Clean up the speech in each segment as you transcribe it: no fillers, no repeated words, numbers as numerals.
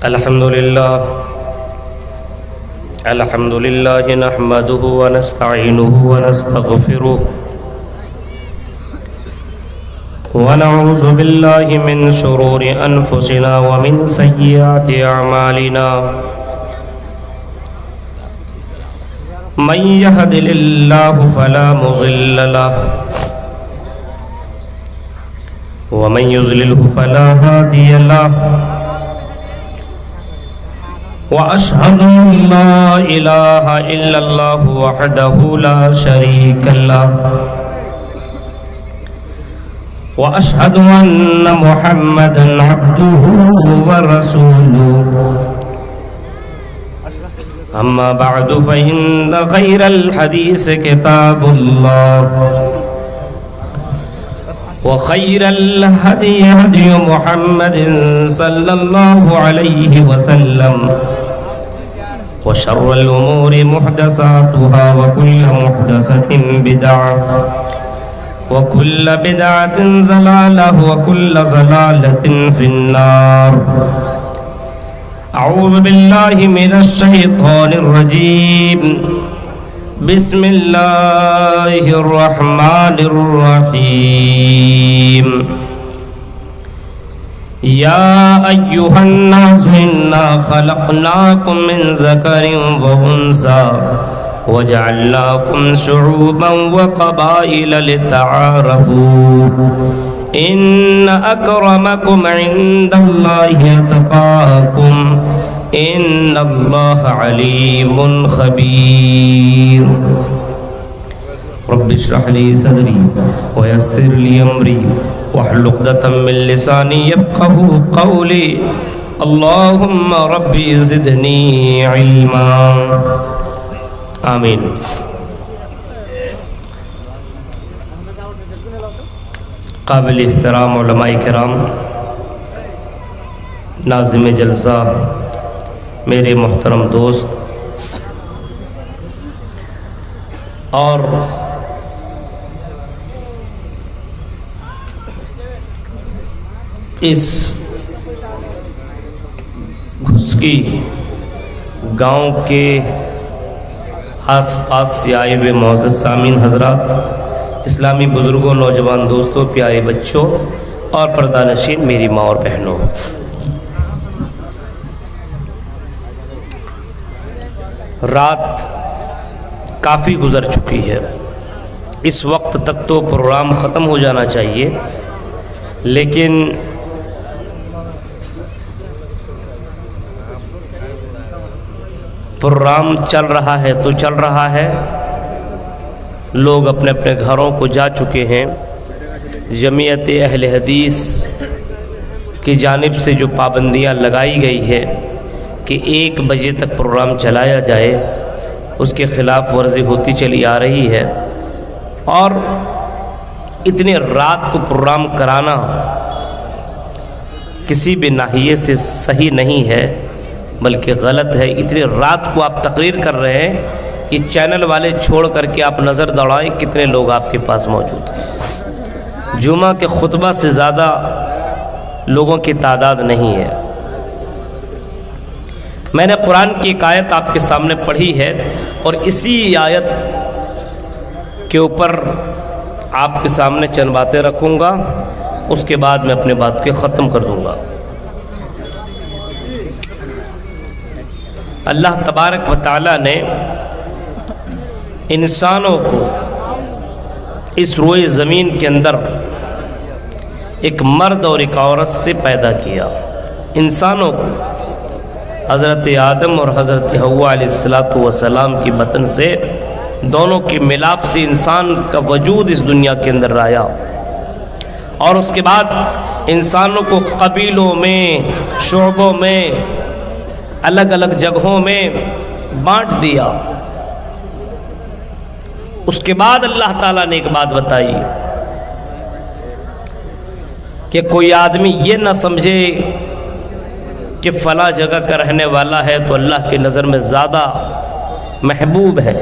الحمد لله نحمده ونستعينه ونستغفره ونعوذ بالله من شرور أنفسنا ومن سيئات أعمالنا من يهد الله فلا مضل له ومن يضلله فلا هادي له وأشهد أن لا إله إلا الله وحده لا شريك له وأشهد أن محمدا عبده ورسوله أما بعد فإن خير الحديث كتاب الله وخير الهدي هدي محمد صلى الله عليه وسلم وشر الأمور محدثاتها وكل محدثة بدعة وكل بدعة ضلالة وكل ضلالة في النار. أعوذ بالله من الشيطان الرجيم. بسم الله الرحمن الرحيم. يا أيها الناس إنا خلقناكم من ذكر وأنثى وجعلناكم شعوبا وقبائل لتعارفوا إن أكرمكم عند الله أتقاكم إن الله عليم خبير. رب اشرح لي صدري ويسر لي أمري واحلل عقدة من لساني يفقهوا قولي. اللهم ربي زدني علما. آمین. قابل احترام علماء کرام، ناظم جلسہ، میرے محترم دوست اور اس گھسکی گاؤں کے آس پاس سے آئے ہوئے معزز سامعین حضرات، اسلامی بزرگوں، نوجوان دوستوں، پیارے بچوں اور پردہ نشین میری ماں اور بہنوں، رات کافی گزر چکی ہے. اس وقت تک تو پروگرام ختم ہو جانا چاہیے، لیکن پروگرام چل رہا ہے تو چل رہا ہے. لوگ اپنے اپنے گھروں کو جا چکے ہیں. جمعیت اہل حدیث کی جانب سے جو پابندیاں لگائی گئی ہے کہ 1 بجے تک پروگرام چلایا جائے، اس کے خلاف ورزی ہوتی چلی آ رہی ہے. اور اتنے رات کو پروگرام کرانا کسی بھی ناحیے سے صحیح نہیں ہے، بلکہ غلط ہے. اتنی رات کو آپ تقریر کر رہے ہیں، یہ چینل والے چھوڑ کر کے آپ نظر دوڑائیں کتنے لوگ آپ کے پاس موجود ہیں. جمعہ کے خطبہ سے زیادہ لوگوں کی تعداد نہیں ہے. میں نے قرآن کی ایک آیت آپ کے سامنے پڑھی ہے اور اسی آیت کے اوپر آپ کے سامنے چند باتیں رکھوں گا، اس کے بعد میں اپنے بات کے ختم کر دوں گا. اللہ تبارک و تعالیٰ نے انسانوں کو اس روئے زمین کے اندر ایک مرد اور ایک عورت سے پیدا کیا. انسانوں کو حضرت آدم اور حضرت حوا علیہ السلام کی بطن سے، دونوں کے ملاپ سے انسان کا وجود اس دنیا کے اندر آیا. اور اس کے بعد انسانوں کو قبیلوں میں، شعبوں میں، الگ الگ جگہوں میں بانٹ دیا. اس کے بعد اللہ تعالیٰ نے ایک بات بتائی کہ کوئی آدمی یہ نہ سمجھے کہ فلاں جگہ کا رہنے والا ہے تو اللہ کی نظر میں زیادہ محبوب ہے،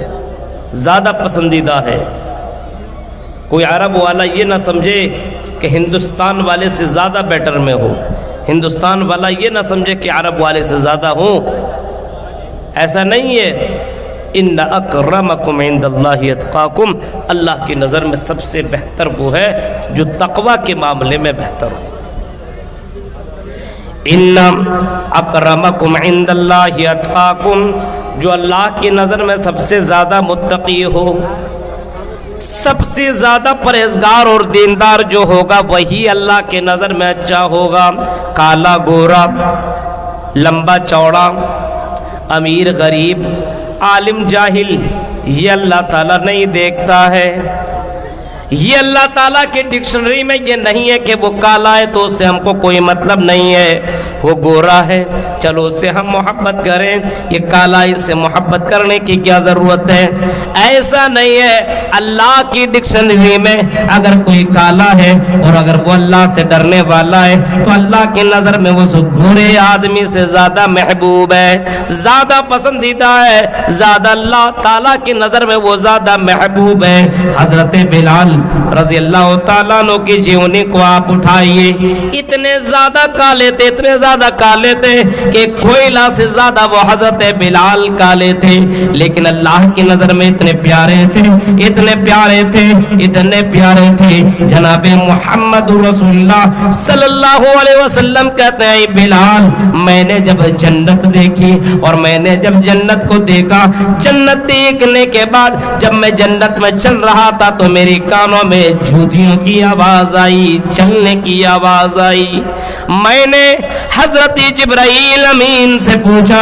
زیادہ پسندیدہ ہے. کوئی عرب والا یہ نہ سمجھے کہ ہندوستان والے سے زیادہ بیٹر میں ہو، ہندوستان والا یہ نہ سمجھے کہ عرب والے سے زیادہ ہوں، ایسا نہیں ہے۔ ان اکرمکم عند اللہ اتقاکم، اللہ کی نظر میں سب سے بہتر وہ ہے جو تقوی کے معاملے میں بہتر ہو۔ ان اکرمکم عند اللہ اتقاکم، جو اللہ کی نظر میں سب سے زیادہ متقی ہو، سب سے زیادہ پرہیزگار اور دیندار جو ہوگا وہی اللہ کے نظر میں اچھا ہوگا۔ کالا گورا، لمبا چوڑا، امیر غریب، عالم جاہل، یہ اللہ تعالیٰ نہیں دیکھتا ہے۔ یہ اللہ تعالیٰ کے ڈکشنری میں یہ نہیں ہے کہ وہ کالا ہے تو اس سے ہم کو کوئی مطلب نہیں ہے، وہ گورا ہے چلو اس سے ہم محبت کریں، یہ کالا اس سے محبت کرنے کی کیا ضرورت ہے؟ ایسا نہیں ہے۔ اللہ کی ڈکشنری میں اگر کوئی کالا ہے اور اگر وہ اللہ سے ڈرنے والا ہے تو اللہ کی نظر میں وہ گورے آدمی سے زیادہ محبوب ہے، زیادہ پسندیدہ ہے، زیادہ اللہ تعالیٰ کی نظر میں وہ زیادہ محبوب ہے۔ حضرت بلال رضی اللہ تعالیٰ عنہ کی جیونی کو آپ اٹھائیے، اتنے زیادہ کالے تھے، اتنے زیادہ کالے تھے کہ کوئلہ سے زیادہ وہ حضرت بلال کالے تھے، لیکن اللہ کی نظر میں اتنے پیارے تھے، اتنے پیارے تھے، اتنے پیارے تھے۔ جناب محمد رسول اللہ صلی اللہ علیہ وسلم کہتے ہیں بلال، میں نے جب جنت دیکھی اور میں نے جب جنت کو دیکھا، جنت دیکھنے کے بعد جب میں جنت میں چل رہا تھا تو میری کانوں میں جوتیوں کی آواز آئی، چلنے کی آواز آئی۔ میں نے حضرت جبرائیل امین سے پوچھا،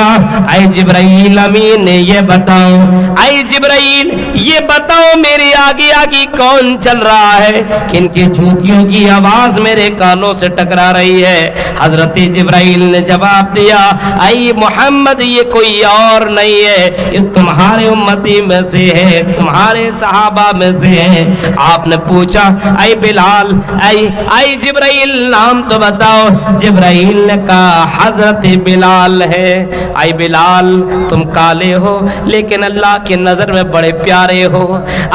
اے جبرائیل امین نے یہ بتاؤ، اے جبرائیل یہ بتاؤ میری آگے آگے کون چل رہا ہے، کن کی جوتیوں کی آواز میرے کانوں سے ٹکرا رہی ہے؟ حضرت جبرائیل نے جواب دیا، اے محمد یہ کوئی اور نہیں ہے، یہ تمہارے امتی میں سے ہے، تمہارے صحابہ میں سے ہے۔ آپ نے پوچھا اے بلال، اے جبرائیل نام تو بتاؤ۔ جبرائیل نے کہا حضرت بلال ہے۔ اے بلال تم کالے ہو لیکن اللہ کی نظر میں بڑے پیارے ہو۔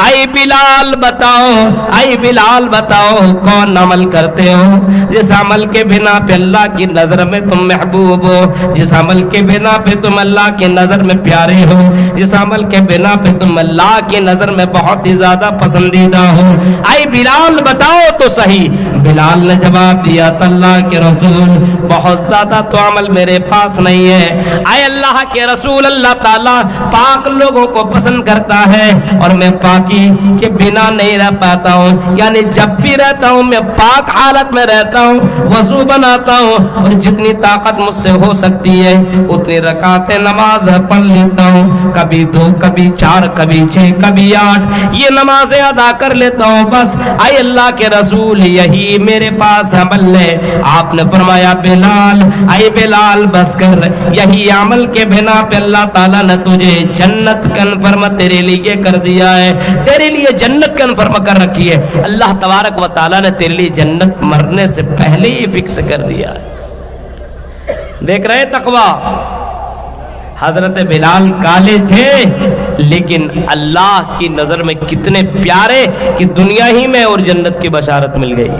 اے بلال بتاؤ، اے بلال بتاؤ کون عمل کرتے ہو جس عمل کے بنا پہ اللہ کی نظر میں تم محبوب ہو، جس عمل کے بنا پہ تم اللہ کی نظر میں پیارے ہو، جس عمل کے بنا پہ تم اللہ کی نظر میں بہت ہی زیادہ پسندیدہ ہو؟ اے بلال بتاؤ تو صحیح۔ بلال نے جواب دیا، اللہ کے رسول بہت زیادہ تو عمل میرے پاس نہیں ہے۔ اے اللہ کے رسول، اللہ تعالیٰ پاک لوگوں کو پسند کرتا ہے اور میں پاکی کے بنا نہیں رہ پاتا ہوں، یعنی جب بھی رہتا ہوں میں پاک حالت میں رہتا ہوں، وضو بناتا ہوں اور جتنی طاقت مجھ سے ہو سکتی ہے اتنی رکعتیں نماز پڑھ لیتا ہوں، کبھی 2 کبھی 4 کبھی 6 کبھی 8 یہ نمازیں ادا کر لیتا ہوں بس۔ اے اللہ کے رسول یہی میرے پاس عمل ہے۔ آپ نے فرمایا بلال، اے بلال بس کر، یہی عمل کے بنا پہ اللہ تعالیٰ نے تجھے جنت کنفرم تیرے لیے کر دیا ہے، تیرے لیے جنت کنفرم کر رکھی ہے۔ اللہ تبارک و تعالیٰ نے تیرے لیے جنت مرنے سے پہلے ہی فکس کر دیا ہے۔ دیکھ رہے تقوی، حضرت بلال کالے تھے لیکن اللہ کی نظر میں کتنے پیارے کہ دنیا ہی میں اور جنت کی بشارت مل گئی۔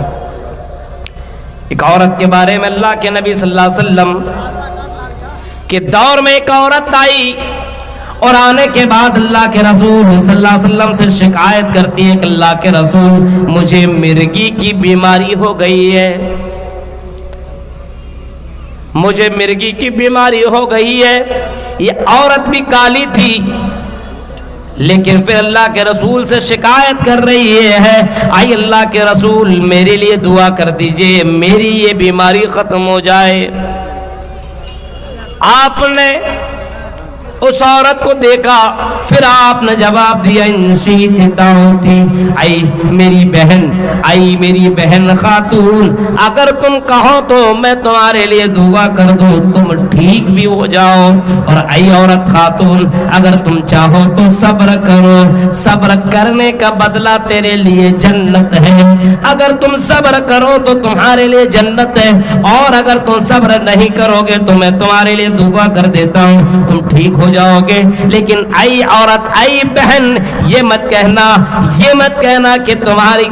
ایک عورت کے بارے میں اللہ کے نبی صلی اللہ علیہ وسلم کے دور میں ایک عورت آئی اور آنے کے بعد اللہ کے رسول صلی اللہ علیہ وسلم سے شکایت کرتی ہے کہ اللہ کے رسول مجھے مرگی کی بیماری ہو گئی ہے، مجھے مرگی کی بیماری ہو گئی ہے۔ یہ عورت بھی کالی تھی لیکن پھر اللہ کے رسول سے شکایت کر رہی ہے، اے اللہ کے رسول میرے لیے دعا کر دیجئے میری یہ بیماری ختم ہو جائے۔ آپ نے اس عورت کو دیکھا، پھر آپ نے جواب دیا اے میری بہن خاتون، اگر تم کہو تو میں تمہارے لیے دعا کر دوں تم ٹھیک بھی ہو جاؤ، اور اے عورت خاتون اگر تم چاہو تو صبر کرو، صبر کرنے کا بدلہ تیرے لیے جنت ہے، اگر تم صبر کرو تو تمہارے لیے جنت ہے، اور اگر تم صبر نہیں کرو گے تو میں تمہارے لیے دعا کر دیتا ہوں تم ٹھیک ہو جاؤ گے. لیکن اے عورت، اے بہن، یہ مت کہنا کہ تمہاری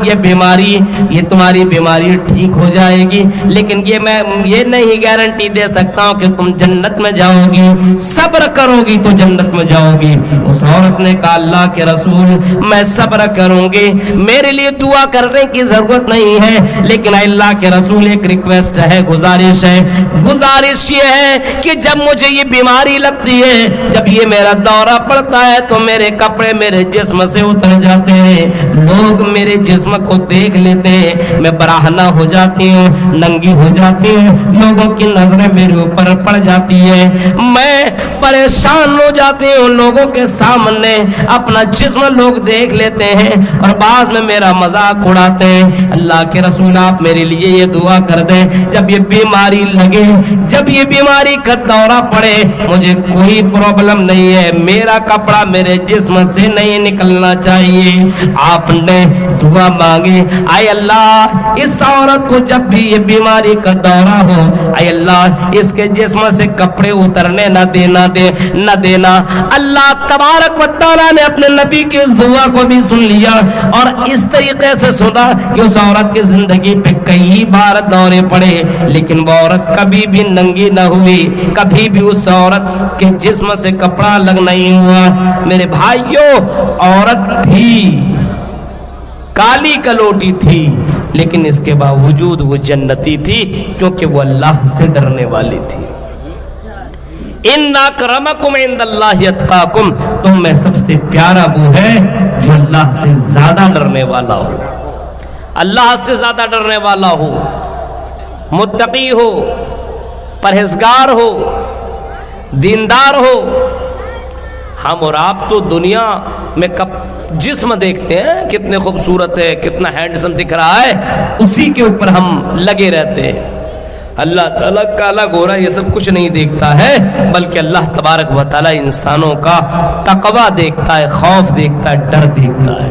تمہاری بیماری ٹھیک ہو جائے گی، لیکن میں یہ نہیں گارنٹی دے سکتا ہوں کہ تم جنت میں جاؤ گی. صبر کرو گی تو جنت میں جاؤ گی. اس عورت نے کہا اللہ کے رسول میں صبر کروں گی، میرے لیے دعا کرنے کی ضرورت نہیں ہے، لیکن اللہ کے رسول ایک ریکویسٹ ہے، گزارش یہ ہے کہ جب مجھے یہ بیماری لگتی ہے، جب یہ میرا دورہ پڑتا ہے تو میرے کپڑے میرے جسم سے اتر جاتے ہیں، لوگ میرے جسم کو دیکھ لیتے ہیں، میں براہنہ ہو جاتی ہوں، ننگی ہو جاتی ہوں، لوگوں کی نظریں میرے اوپر پڑ جاتی ہے، میں پریشان ہو جاتی ہوں، لوگوں کے سامنے اپنا جسم لوگ دیکھ لیتے ہیں اور بعض میں میرا مذاق اڑاتے ہیں. اللہ کے رسول آپ میرے لیے یہ دعا کر دیں، جب یہ بیماری لگے، جب یہ بیماری کا دورہ پڑے، مجھے کوئی پرابلم نہیں ہے، میرا کپڑا میرے جسم سے نہیں نکلنا چاہیے. آپ نے دعا مانگی، اے اللہ اس عورت کو جب بھی یہ بیماری کا دورہ ہو، اے اللہ اس کے جسم سے کپڑے اترنے نہ دینا. اللہ تبارک و تعالیٰ نے اپنے نبی کی اس دعا کو بھی سن لیا اور اس طریقے سے سنا کہ اس عورت کی زندگی پہ کئی بار دورے پڑے، لیکن وہ عورت کبھی بھی ننگی نہ ہوئی، کبھی بھی اس عورت کے جسم سے کپڑا الگ نہیں ہوا. میرے بھائیوں، عورت تھی، کالی کلوٹی تھی، لیکن اس کے باوجود وہ جنتی تھی کیونکہ وہ اللہ سے ڈرنے والی تھی. ان اکرمکم عند اللہ اتقاکم، تم میں سب سے پیارا وہ ہے جو اللہ سے زیادہ ڈرنے والا ہو، اللہ سے زیادہ ڈرنے والا ہو، متقی ہو، پرہیزگار ہو، دیندار ہو. ہم اور آپ تو دنیا میں جسم دیکھتے ہیں کتنے خوبصورت ہے، کتنا ہینڈسم دکھ رہا ہے، اسی کے اوپر ہم لگے رہتے ہیں. اللہ تعالیٰ کالا گورا یہ سب کچھ نہیں دیکھتا ہے، بلکہ اللہ تبارک و تعالیٰ انسانوں کا تقوی دیکھتا ہے، خوف دیکھتا ہے، ڈر دیکھتا ہے.